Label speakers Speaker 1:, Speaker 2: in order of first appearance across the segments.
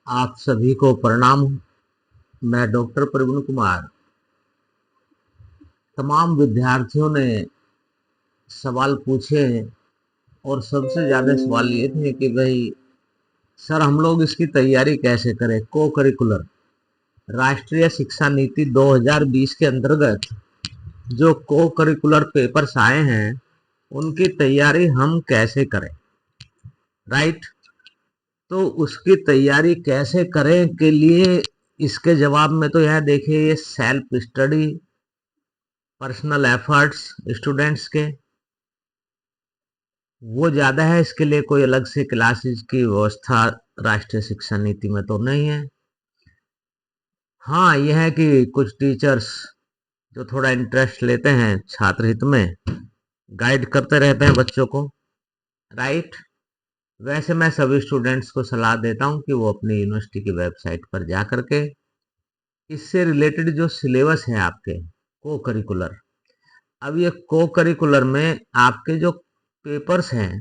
Speaker 1: आप सभी को प्रणाम। मैं डॉक्टर प्रवीण कुमार। तमाम विद्यार्थियों ने सवाल पूछे और सबसे ज्यादा सवाल ये थे कि भाई सर हम लोग इसकी तैयारी कैसे करें। को करिकुलर राष्ट्रीय शिक्षा नीति 2020 के अंतर्गत जो को करिकुलर पेपर्स आए हैं उनकी तैयारी हम कैसे करें, राइट। तो उसकी तैयारी कैसे करें के लिए इसके जवाब में तो यह देखिए, ये self study, personal efforts students के वो ज्यादा है। इसके लिए कोई अलग से क्लासेस की व्यवस्था राष्ट्रीय शिक्षा नीति में तो नहीं है। हाँ, यह है कि कुछ टीचर्स जो थोड़ा इंटरेस्ट लेते हैं छात्र हित में, गाइड करते रहते हैं बच्चों को, राइट। वैसे मैं सभी स्टूडेंट्स को सलाह देता हूं कि वो अपनी यूनिवर्सिटी की वेबसाइट पर जा करके इससे रिलेटेड जो सिलेबस है आपके को करिकुलर, अब ये को करिकुलर में आपके जो पेपर्स हैं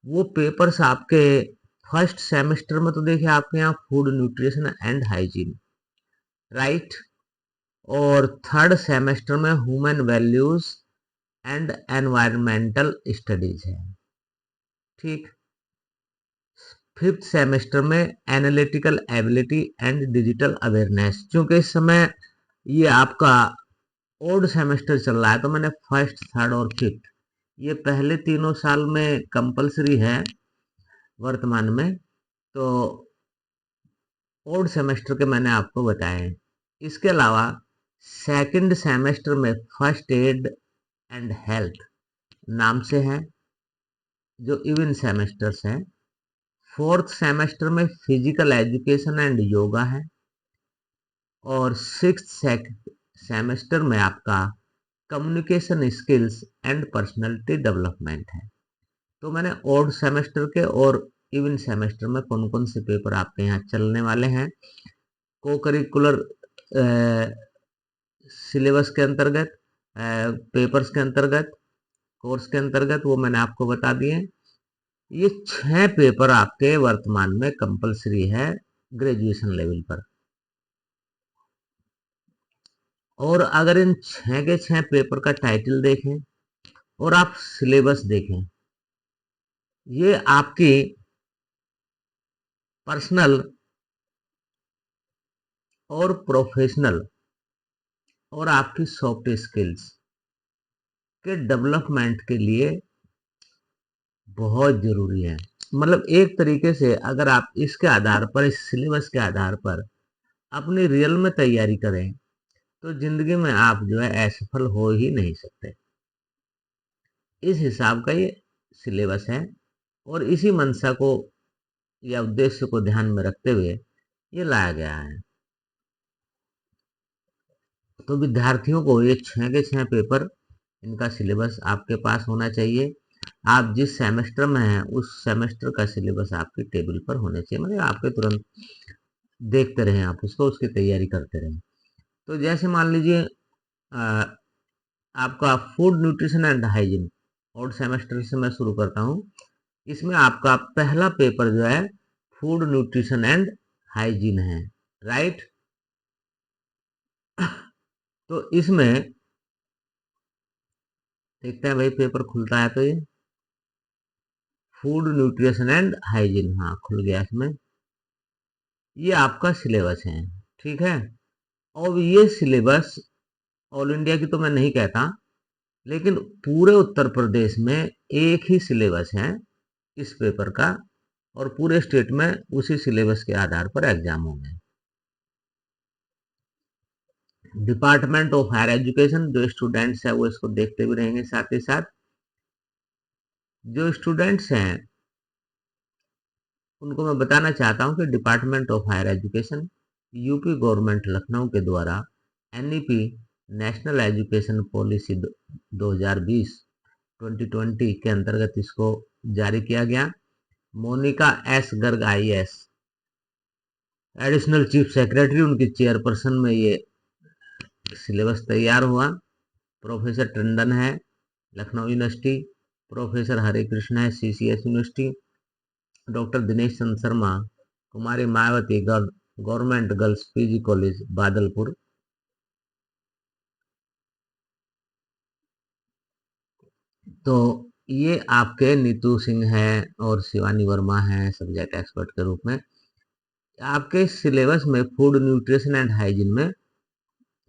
Speaker 1: वो पेपर्स आपके फर्स्ट सेमेस्टर में तो देखिए आपके यहाँ food nutrition and hygiene, right. और थर्ड सेमेस्टर में human values and environmental studies है, ठीक। फिफ्थ सेमेस्टर में analytical ability and digital awareness. क्योंकि इस समय ये आपका ओल्ड सेमेस्टर चल रहा है तो मैंने फर्स्ट, थर्ड और फिफ्थ ये पहले तीनों साल में कंपलसरी है वर्तमान में। तो ओल्ड सेमेस्टर के मैंने आपको बताए हैं। इसके अलावा सेकंड सेमेस्टर में फर्स्ट एड एंड हेल्थ नाम से है जो इवन सेमेस्टर्स हैं। फोर्थ सेमेस्टर में फिजिकल एजुकेशन एंड योगा है। और सिक्स्थ सेमेस्टर में आपका communication skills and personality development है। तो मैंने ओल्ड सेमेस्टर के और इवन सेमेस्टर में कौन कौन से पेपर आपके यहाँ चलने वाले हैं को करिकुलर सिलेबस के अंतर्गत, पेपर्स के अंतर्गत, कोर्स के अंतर्गत, वो मैंने आपको बता दिए। ये 6 पेपर आपके वर्तमान में कंपलसरी है ग्रेजुएशन लेवल पर। और अगर इन 6 के 6 पेपर का टाइटल देखें और आप सिलेबस देखें, ये आपकी पर्सनल और प्रोफेशनल और आपकी सॉफ्ट स्किल्स के डेवलपमेंट के लिए बहुत जरूरी है। मतलब एक तरीके से अगर आप इसके आधार पर, इस सिलेबस के आधार पर अपनी रियल में तैयारी करें तो जिंदगी में आप जो है असफल हो ही नहीं सकते। इस हिसाब का ये सिलेबस है और इसी मंशा को या उद्देश्य को ध्यान में रखते हुए ये लाया गया है। तो विद्यार्थियों को ये 6 के 6 पेपर, इनका सिलेबस आपके पास होना चाहिए। आप जिस सेमेस्टर में हैं उस सेमेस्टर का सिलेबस आपके टेबल पर होना चाहिए, मतलब आपके तुरंत देखते रहें, आप उसको, उसकी तैयारी करते रहें। तो जैसे मान लीजिए आपका फूड न्यूट्रिशन एंड हाइजीन और सेमेस्टर से मैं शुरू करता हूँ। इसमें आपका पहला पेपर जो है फूड न्यूट्रिशन एंड हाइजीन है, राइट। तो इसमें देखते हैं भाई, पेपर खुलता है तो ये फूड न्यूट्रिशन एंड हाइजीन, हाँ खुल गया। इसमें ये आपका सिलेबस है, ठीक है। और ये सिलेबस ऑल इंडिया की तो मैं नहीं कहता, लेकिन पूरे उत्तर प्रदेश में एक ही सिलेबस है इस पेपर का और पूरे स्टेट में उसी सिलेबस के आधार पर एग्जाम होंगे। डिपार्टमेंट ऑफ हायर एजुकेशन जो स्टूडेंट्स है वो इसको देखते भी रहेंगे। साथ ही साथ जो स्टूडेंट्स हैं उनको मैं बताना चाहता हूं कि department of higher education UP government Lucknow के द्वारा एनईपी नेशनल एजुकेशन पॉलिसी 2020 के अंतर्गत इसको जारी किया गया। Monika S Garg IAS additional chief secretary, उनकी चेयरपर्सन में ये सिलेबस तैयार हुआ। प्रोफेसर टंडन है लखनऊ यूनिवर्सिटी, प्रोफेसर हरे कृष्ण है CCS university, doctor Dinesh Chandra Sharma Kumari Mayawati government girls PG college Badalpur. तो ये आपके नीतू सिंह है और शिवानी वर्मा है सब्जेक्ट एक्सपर्ट के रूप में। आपके सिलेबस में फूड न्यूट्रिशन एंड हाइजीन में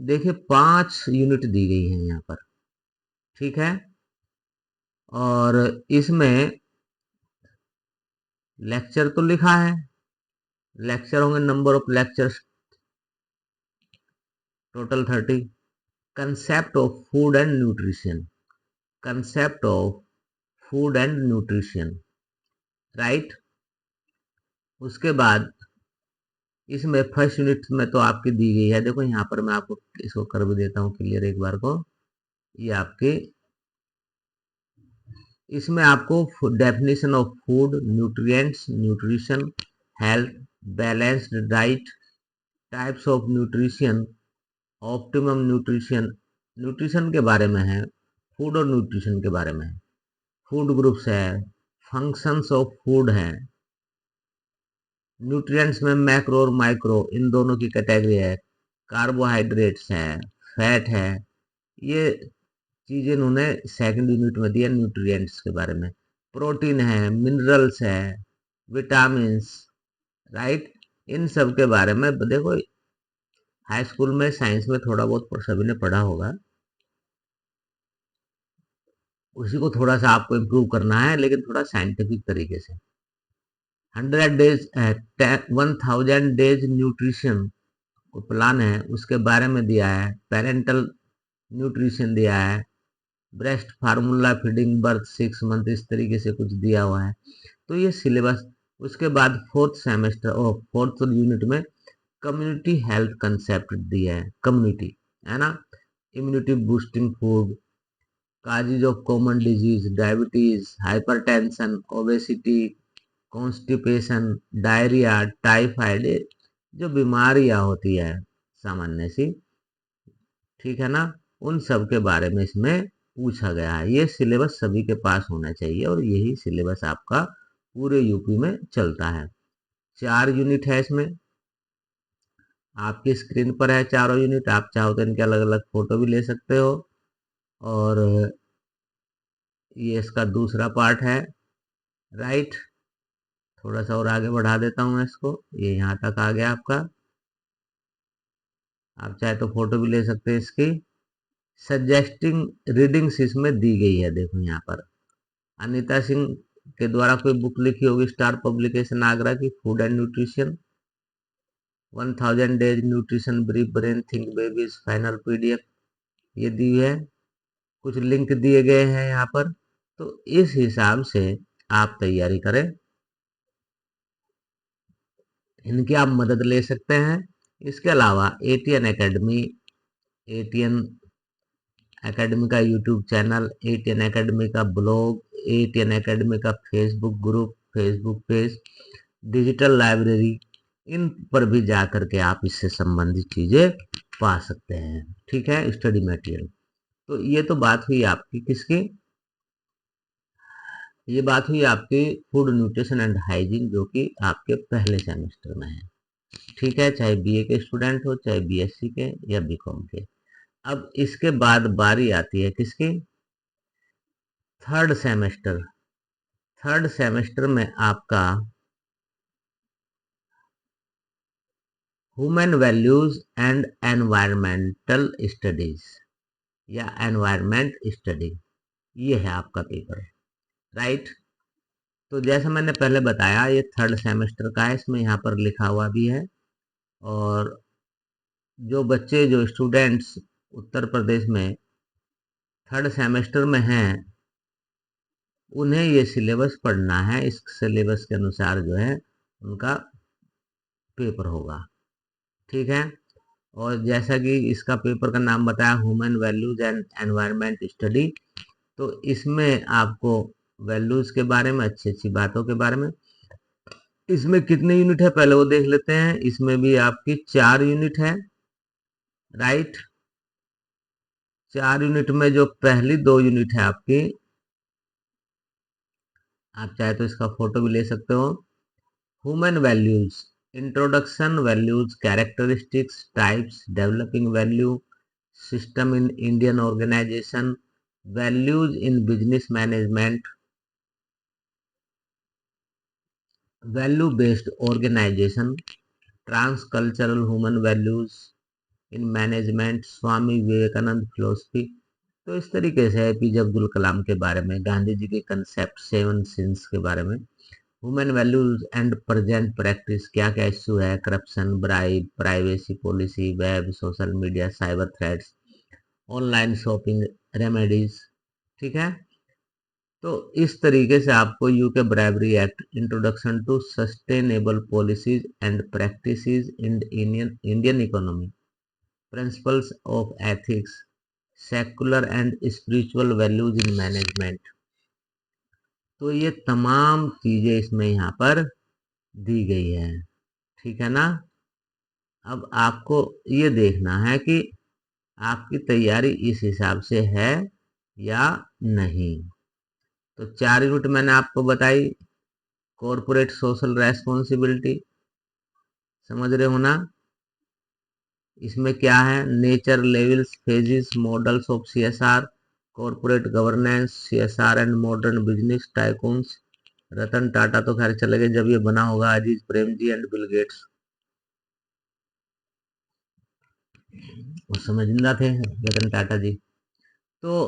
Speaker 1: देखिए 5 यूनिट दी गई है यहाँ पर, ठीक है। और इसमें लेक्चर तो लिखा है, लेक्चर होंगे, number of lectures total 30। Concept of food and nutrition, concept of food and nutrition, right. उसके बाद इसमें फर्स्ट यूनिट में तो आपकी दी गई है, देखो यहाँ पर मैं आपको इसको कर भी देता हूँ क्लियर एक बार को। ये आपके इसमें आपको definition of food, nutrients, nutrition, health, balanced diet, types of nutrition, optimum nutrition, nutrition के बारे में है, फूड और न्यूट्रिशन के बारे में है, फूड ग्रुप्स है, फंक्शंस ऑफ फूड है, न्यूट्रिएंट्स में मैक्रो और माइक्रो इन दोनों की कैटेगरी है, कार्बोहाइड्रेट्स है, फैट है, ये चीजें इन्होंने सेकंड यूनिट में दिया न्यूट्रिएंट्स के बारे में। प्रोटीन है, मिनरल्स है, विटामिन्स, राइट। इन सब के बारे में देखो हाई स्कूल में साइंस में थोड़ा बहुत सभी ने पढ़ा होगा, उसी को थोड़ा सा आपको इम्प्रूव करना है लेकिन थोड़ा साइंटिफिक तरीके से। 100 डेज 1000 डेज न्यूट्रिशन को प्लान है, उसके बारे में दिया है। पेरेंटल न्यूट्रिशन दिया है, breast formula feeding, birth 6 month, इस तरीके से कुछ दिया हुआ है। तो ये सिलेबस। उसके बाद फोर्थ सेमेस्टर और फोर्थ यूनिट में कम्युनिटी हेल्थ कंसेप्ट दिया है, कम्युनिटी है ना, immunity boosting food, causes of common disease, diabetes, hypertension, obesity, constipation, diarrhoea, typhoid, जो बीमारियां होती है सामान्य सी, ठीक है ना, उन सब के बारे में इसमें पूछा गया है। ये सिलेबस सभी के पास होना चाहिए और यही सिलेबस आपका पूरे यूपी में चलता है। 4 यूनिट है इसमें, आपकी स्क्रीन पर है चारों यूनिट, आप चाहो तो इनके अलग अलग फोटो भी ले सकते हो। और ये इसका दूसरा पार्ट है, राइट। थोड़ा सा और आगे बढ़ा देता हूँ मैं इसको, ये यहाँ तक आ गया आपका, आप चाहे तो फोटो भी ले सकते हैं इसकी। सजेस्टिंग रीडिंग्स इसमें दी गई है, देखो यहाँ पर अनीता सिंह के द्वारा कोई बुक लिखी होगी, स्टार पब्लिकेशन आगरा की, food and nutrition, 1000 days nutrition brief brain think babies final PDF, ये दी है। कुछ लिंक दिए गए हैं यहाँ पर, तो इस हिसाब से आप तैयारी करें, इनकी आप मदद ले सकते हैं। इसके अलावा एटीएन एकेडमी, एटीएन एकेडमी का यूट्यूब चैनल, एटीएन एकेडमी का ब्लॉग, एटीएन एकेडमी का Facebook group, Facebook page, digital library, इन पर भी जा करके आप इससे संबंधित चीजें पा सकते हैं, ठीक है, स्टडी मटेरियल। तो ये तो बात हुई आपकी किसकी, ये बात हुई आपकी फूड न्यूट्रिशन एंड हाइजीन, जो कि आपके पहले सेमेस्टर में है, ठीक है, चाहे बीए के स्टूडेंट हो, चाहे बीएससी के या बीकॉम के। अब इसके बाद बारी आती है किसकी, थर्ड सेमेस्टर। थर्ड सेमेस्टर में आपका human values and environmental studies या एनवायरमेंट स्टडी, ये है आपका पेपर, राइट। तो जैसा मैंने पहले बताया ये थर्ड सेमेस्टर का है, इसमें यहाँ पर लिखा हुआ भी है। और जो बच्चे, जो स्टूडेंट्स उत्तर प्रदेश में थर्ड सेमेस्टर में हैं, उन्हें ये सिलेबस पढ़ना है, इस सिलेबस के अनुसार जो है उनका पेपर होगा, ठीक है। और जैसा कि इसका पेपर का नाम बताया, human values and environment study, तो इसमें आपको वैल्यूज के बारे में, अच्छी अच्छी बातों के बारे में, इसमें कितने यूनिट है पहले वो देख लेते हैं। इसमें भी आपकी 4 यूनिट है, राइट। 4 यूनिट में जो पहली 2 यूनिट है आपकी, आप चाहे तो इसका फोटो भी ले सकते हो। Human values introduction, values, characteristics, types, developing value system in Indian organisation, values in business management, value based organisation, transcultural human values in management, Swami Vivekananda philosophy. तो इस तरीके से एपीजे अब्दुल कलाम के बारे में, गांधी जी के कंसेप्ट सेवन सिंस के बारे में, human values and present practice, क्या क्या इश्यू है, corruption, bribe, privacy policy, web, social media, cyber threats, online shopping remedies. ठीक है, तो इस तरीके से आपको UK bribery act, introduction to sustainable policies and practices in Indian economy, principles of ethics, secular and spiritual values in management. तो ये तमाम चीजें इसमें यहाँ पर दी गई है। ठीक है ना। अब आपको ये देखना है कि आपकी तैयारी इस हिसाब से है या नहीं। तो 4 यूनिट मैंने आपको बताई। कॉरपोरेट सोशल रेस्पॉन्सिबिलिटी, समझ रहे हो ना। इसमें क्या है, nature, levels, phases, models of CSR, corporate governance, CSR and modern business tycoons. Ratan Tata तो खैर चले गए जब ये बना होगा, Azim Premji and Bill Gates, उस समय जिंदा थे रतन टाटा जी। तो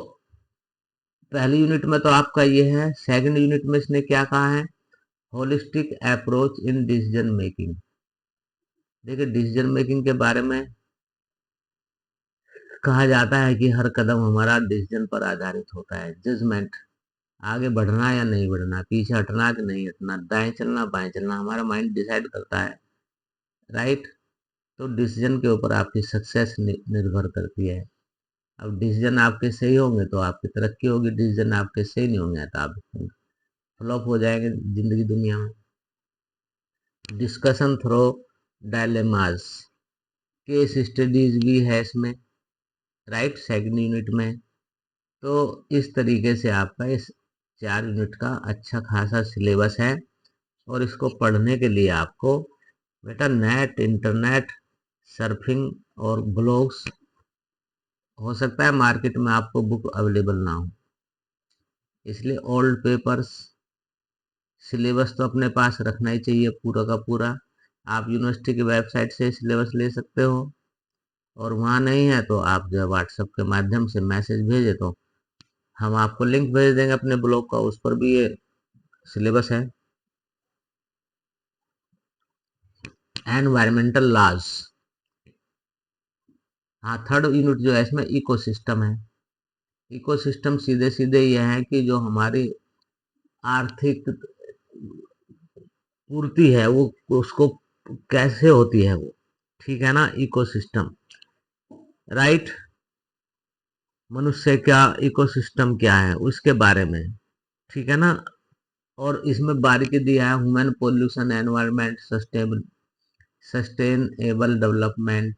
Speaker 1: पहली यूनिट में तो आपका ये है। सेकंड यूनिट में इसने क्या कहा है, holistic approach in decision making. देखिए डिसीजन मेकिंग के बारे में कहा जाता है कि हर कदम हमारा डिसीजन पर आधारित होता है। जजमेंट, आगे बढ़ना या नहीं बढ़ना, पीछे हटना कि नहीं हटना, दाएं चलना बाएं चलना, हमारा माइंड डिसाइड करता है। राइट। तो डिसीजन के ऊपर आपकी सक्सेस निर्भर करती है। अब डिसीजन आपके सही होंगे तो आपकी तरक्की होगी, डिसीजन आपके सही नहीं होंगे तो आप फ्लॉप हो जाएंगे जिंदगी दुनिया में। Discussion through dilemmas, case studies भी है इसमें। राइट, सेकंड यूनिट में। तो इस तरीके से आपका इस 4 यूनिट का अच्छा खासा सिलेबस है। और इसको पढ़ने के लिए आपको बेटा नेट, इंटरनेट सर्फिंग और ब्लॉग्स, हो सकता है मार्केट में आपको बुक अवेलेबल ना हो, इसलिए ओल्ड पेपर्स, सिलेबस तो अपने पास रखना ही चाहिए पूरा का पूरा। आप यूनिवर्सिटी की वेबसाइट से सिलेबस ले सकते हो, और वहाँ नहीं है तो आप जो व्हाट्सएप के माध्यम से मैसेज भेजे तो हम आपको लिंक भेज देंगे अपने ब्लॉग का, उस पर भी ये सिलेबस है। एनवायरमेंटल लॉज, हाँ थर्ड यूनिट जो है इसमें इकोसिस्टम है। इकोसिस्टम सीधे सीधे ये है कि जो हमारी आर्थिक पूर्ति है वो उसको कैसे होती है वो, ठीक है ना, इकोसिस्टम। राइट, मनुष्य क्या, इकोसिस्टम क्या है उसके बारे में। ठीक है ना। और इसमें बारीकी दिया है, human pollution, environment, sustainable development,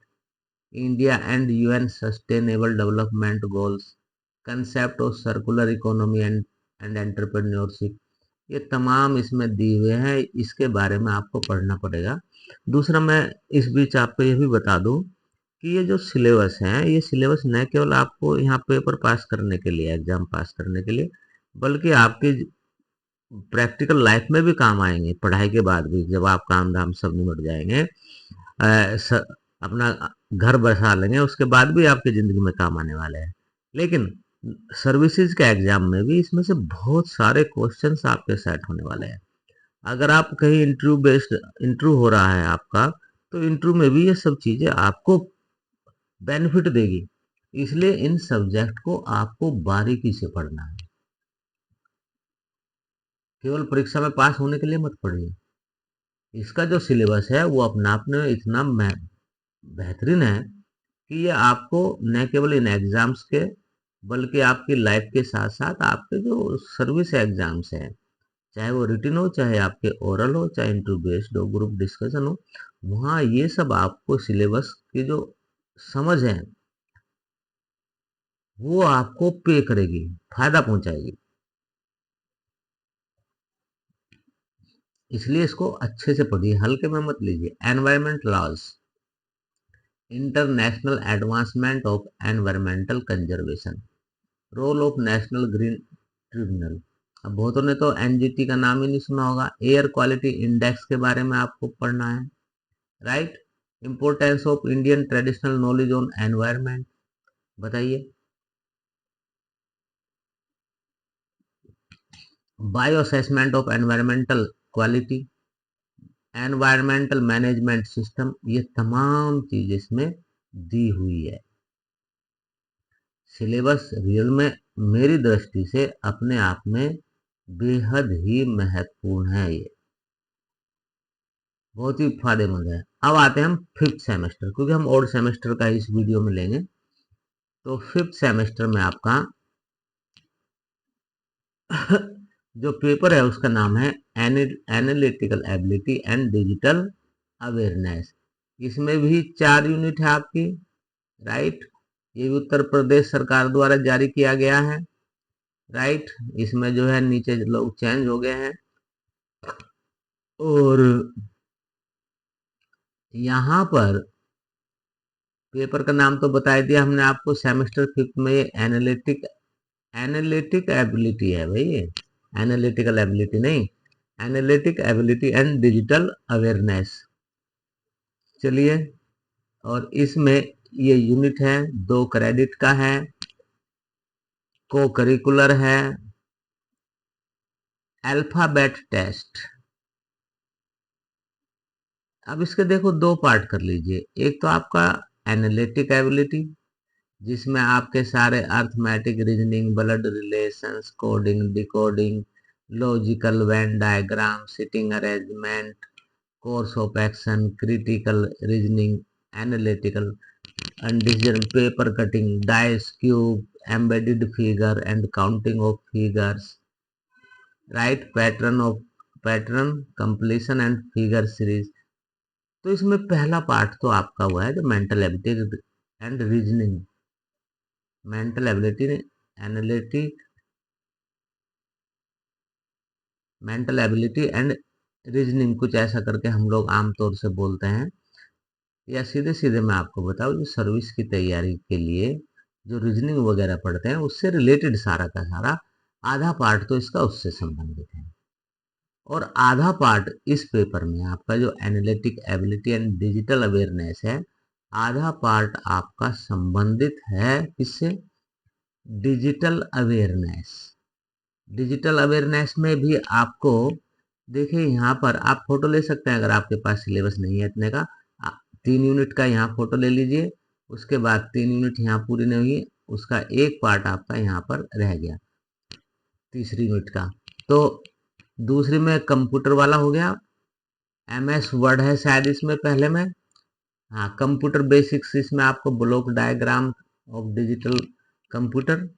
Speaker 1: India and UN sustainable development goals, concept of circular economy and entrepreneurship. ये तमाम इसमें दिए हुए हैं, इसके बारे में आपको पढ़ना पड़ेगा। दूसरा मैं इस बीच आपको ये भी बता दूं कि ये जो सिलेबस है, ये सिलेबस न केवल आपको यहाँ पेपर पास करने के लिए, एग्जाम पास करने के लिए, बल्कि आपकी प्रैक्टिकल लाइफ में भी काम आएंगे। पढ़ाई के बाद भी जब आप काम धाम सब निमट जाएंगे, अपना घर बसा लेंगे, उसके बाद भी आपकी जिंदगी में काम आने वाले हैं। लेकिन सर्विसेज के एग्जाम में भी इसमें से बहुत सारे क्वेश्चंस आपके सेट होने वाले हैं। अगर आप कहीं इंटरव्यू बेस्ड इंटरव्यू हो रहा है आपका, तो इंटरव्यू में भी ये सब चीजें आपको बेनिफिट देगी। इसलिए इन सब्जेक्ट को आपको बारीकी से पढ़ना है, केवल परीक्षा में पास होने के लिए मत पढ़िए। इसका जो सिलेबस है वो अपना आप में इतना बेहतरीन है कि ये आपको न केवल इन एग्जाम्स के, बल्कि आपकी लाइफ के साथ साथ आपके जो सर्विस एग्जाम्स हैं, चाहे वो रिटन हो, चाहे आपके ओरल हो, चाहे इंटरव्यू बेस्ड हो, ग्रुप डिस्कशन हो, वहाँ ये सब आपको सिलेबस की जो समझ है वो आपको पे करेगी, फायदा पहुंचाएगी। इसलिए इसको अच्छे से पढ़िए, हल्के में मत लीजिए। Environment laws, international advancement of environmental conservation, role of National Green Tribunal. अब बहुतों ने तो एनजीटी का नाम ही नहीं सुना होगा। एयर क्वालिटी इंडेक्स के बारे में आपको पढ़ना है, right. Importance of Indian traditional knowledge on environment, बताइए। Bio assessment of environmental quality, environmental management system, ये तमाम चीज इसमें दी हुई है। सिलेबस रियल में मेरी दृष्टि से अपने आप में बेहद ही महत्वपूर्ण है, ये बहुत ही फायदेमंद है। अब आते हैं हम फिफ्थ सेमेस्टर, क्योंकि हम और सेमेस्टर का इस वीडियो में लेंगे। तो फिफ्थ सेमेस्टर में आपका जो पेपर है उसका नाम है analytical ability and digital awareness. इसमें भी 4 यूनिट है आपकी, राइट। ये भी उत्तर प्रदेश सरकार द्वारा जारी किया गया है, राइट। इसमें जो है नीचे लोग चेंज हो गए हैं, और यहाँ पर पेपर का नाम तो बता दिया हमने आपको। सेमेस्टर फिफ्थ में ये एनालिटिक एबिलिटी है भाई, ये एनालिटिकल एबिलिटी नहीं, analytic ability and digital awareness. चलिए, और इसमें ये यूनिट है, 2 क्रेडिट का है, को करिकुलर है, अल्फाबेट टेस्ट। अब इसके देखो 2 पार्ट कर लीजिए। एक तो आपका एनालिटिक एबिलिटी, जिसमें आपके सारे arithmetic reasoning, blood relations, coding, decoding, logical Venn diagram, sitting arrangement, course of action, critical reasoning, analytical and decision, paper cutting, dice, cube, embedded figure and counting of figures, right, pattern completion and figure series। तो इसमें पहला part तो आपका हुआ है जो mental ability and reasoning, mental ability analytic, mental ability and reasoning, कुछ ऐसा करके हम लोग आमतौर से बोलते हैं। या सीधे सीधे मैं आपको बताऊं, जो सर्विस की तैयारी के लिए जो रीजनिंग वगैरह पढ़ते हैं उससे रिलेटेड सारा का सारा आधा पार्ट तो इसका उससे संबंधित है, और आधा पार्ट इस पेपर में आपका जो analytic ability and digital awareness है, आधा पार्ट आपका संबंधित है किससे, डिजिटल अवेयरनेस। डिजिटल अवेयरनेस में भी आपको देखिए, यहाँ पर आप फोटो ले सकते हैं अगर आपके पास सिलेबस नहीं है इतने का। 3 यूनिट का यहाँ फोटो ले लीजिए, उसके बाद 3 यूनिट यहाँ पूरी नहीं हुई, उसका एक पार्ट आपका यहाँ पर रह गया तीसरी यूनिट का। तो दूसरी में कंप्यूटर वाला हो गया, MS वर्ड है शायद इसमें पहले में, हाँ, कंप्यूटर बेसिक्स, इसमें आपको block diagram of digital computer,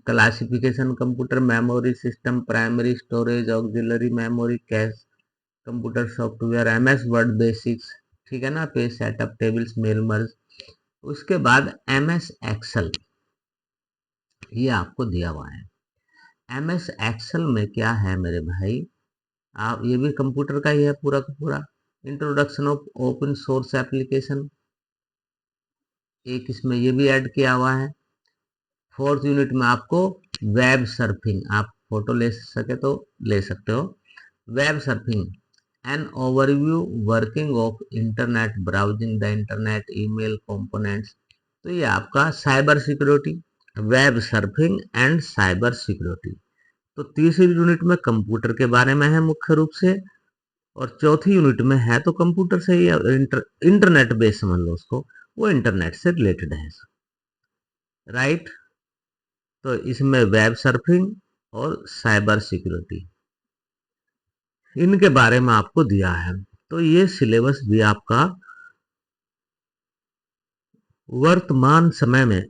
Speaker 1: classification computer, memory system, primary storage, auxiliary memory, cache computer software, MS Word basics, ठीक है ना, page setup, tables, mail merge. उसके बाद MS एक्सेल, ये आपको दिया हुआ है। MS एक्सेल में क्या है मेरे भाई, आप ये भी कंप्यूटर का ही है पूरा का पूरा। Introduction of open source application, एक इसमें ये भी ऐड किया हुआ है। 4th यूनिट में आपको वेब सर्फिंग, आप फोटो ले सके तो ले सकते हो। Web surfing, an overview working of internet, browsing the internet, email components. तो ये आपका cyber security, web surfing and cyber security. तो तीसरी यूनिट में कंप्यूटर के बारे में है मुख्य रूप से, और चौथी यूनिट में है तो कंप्यूटर से ही इंटरनेट बेस समझ लो उसको, वो इंटरनेट से रिलेटेड है, राइट। तो इसमें वेब सर्फिंग और साइबर सिक्योरिटी, इनके बारे में आपको दिया है। तो ये सिलेबस भी आपका वर्तमान समय में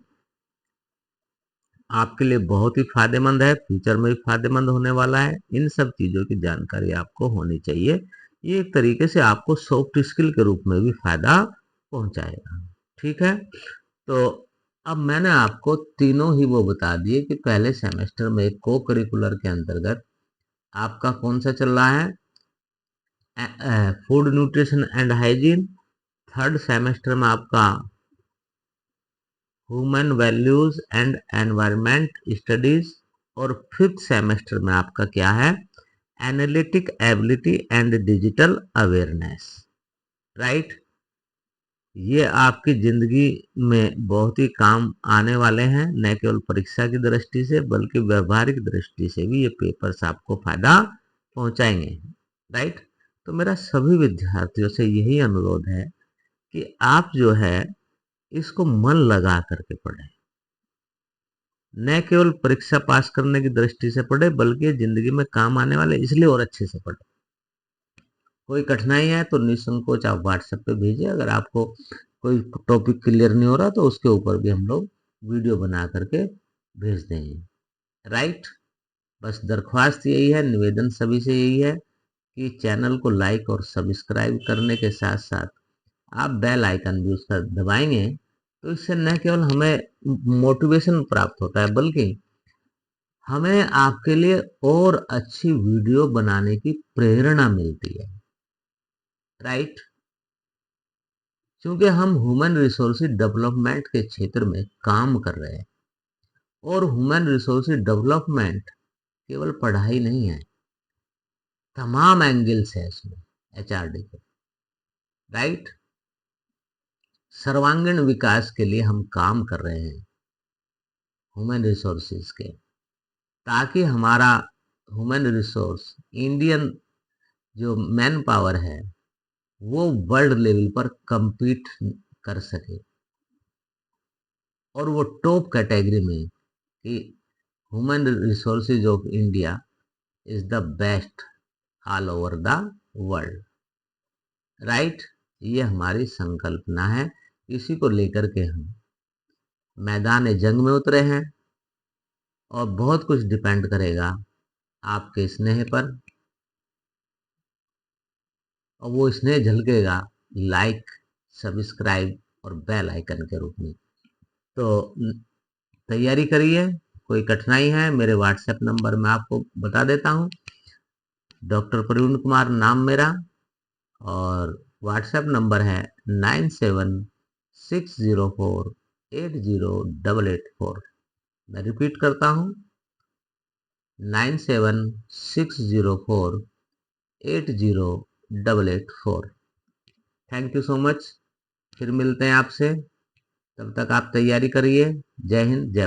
Speaker 1: आपके लिए बहुत ही फायदेमंद है, फ्यूचर में भी फायदेमंद होने वाला है। इन सब चीजों की जानकारी आपको होनी चाहिए। ये एक तरीके से आपको सॉफ्ट स्किल के रूप में भी फायदा पहुंचाएगा, ठीक है। तो अब मैंने आपको तीनों ही वो बता दिए कि पहले सेमेस्टर में को करिकुलर के अंतर्गत आपका कौन सा चल रहा है, food nutrition and hygiene, third semester में आपका human values and environment studies, और फिफ्थ सेमेस्टर में आपका क्या है, analytic ability and digital awareness. Right, ये आपकी जिंदगी में बहुत ही काम आने वाले हैं, न केवल परीक्षा की दृष्टि से बल्कि व्यवहारिक दृष्टि से भी ये पेपर्स आपको फायदा पहुंचाएंगे। राइट, तो मेरा सभी विद्यार्थियों से यही अनुरोध है कि आप जो है इसको मन लगा करके पढ़ें, न केवल परीक्षा पास करने की दृष्टि से पढ़े बल्कि जिंदगी में काम आने वाले इसलिए और अच्छे से पढ़े। कोई कठिनाई है तो निसंकोच आप व्हाट्सएप पे भेजिए। अगर आपको कोई टॉपिक क्लियर नहीं हो रहा तो उसके ऊपर भी हम लोग वीडियो बना करके भेज देंगे। राइट, बस दरख्वास्त यही है, निवेदन सभी से यही है कि चैनल को लाइक और सब्सक्राइब करने के साथ साथ आप बेल आइकन भी उसका दबाएंगे तो इससे न केवल हमें मोटिवेशन प्राप्त होता है बल्कि हमें आपके लिए और अच्छी वीडियो बनाने की प्रेरणा मिलती है। राइट, क्योंकि हम ह्यूमन रिसोर्सेज डेवलपमेंट के क्षेत्र में काम कर रहे हैं और ह्यूमन रिसोर्सेज डेवलपमेंट केवल पढ़ाई नहीं है, तमाम एंगल्स है इसमें एचआरडी के। राइट, सर्वांगीण विकास के लिए हम काम कर रहे हैं ह्यूमन रिसोर्सेज के, ताकि हमारा ह्यूमन रिसोर्स इंडियन जो मैन पावर है वो वर्ल्ड लेवल पर compete कर सके और वो टॉप कैटेगरी में कि human resources of India is the best all over the world. Right, ये हमारी संकल्पना है, इसी को लेकर के हम मैदान जंग में उतरे हैं और बहुत कुछ डिपेंड करेगा आपके स्नेह पर, और वो स्नेह झलकेगा लाइक, सब्सक्राइब और बेल आइकन के रूप में। तो तैयारी करिए, कोई कठिनाई है मेरे व्हाट्सएप नंबर में आपको बता देता हूँ, डॉक्टर प्रवीण कुमार नाम मेरा, और व्हाट्सएप नंबर है 9760480884। मैं रिपीट करता हूँ 9760480884। थैंक यू सो मच, फिर मिलते हैं आपसे, तब तक आप तैयारी करिए। जय हिंद, जय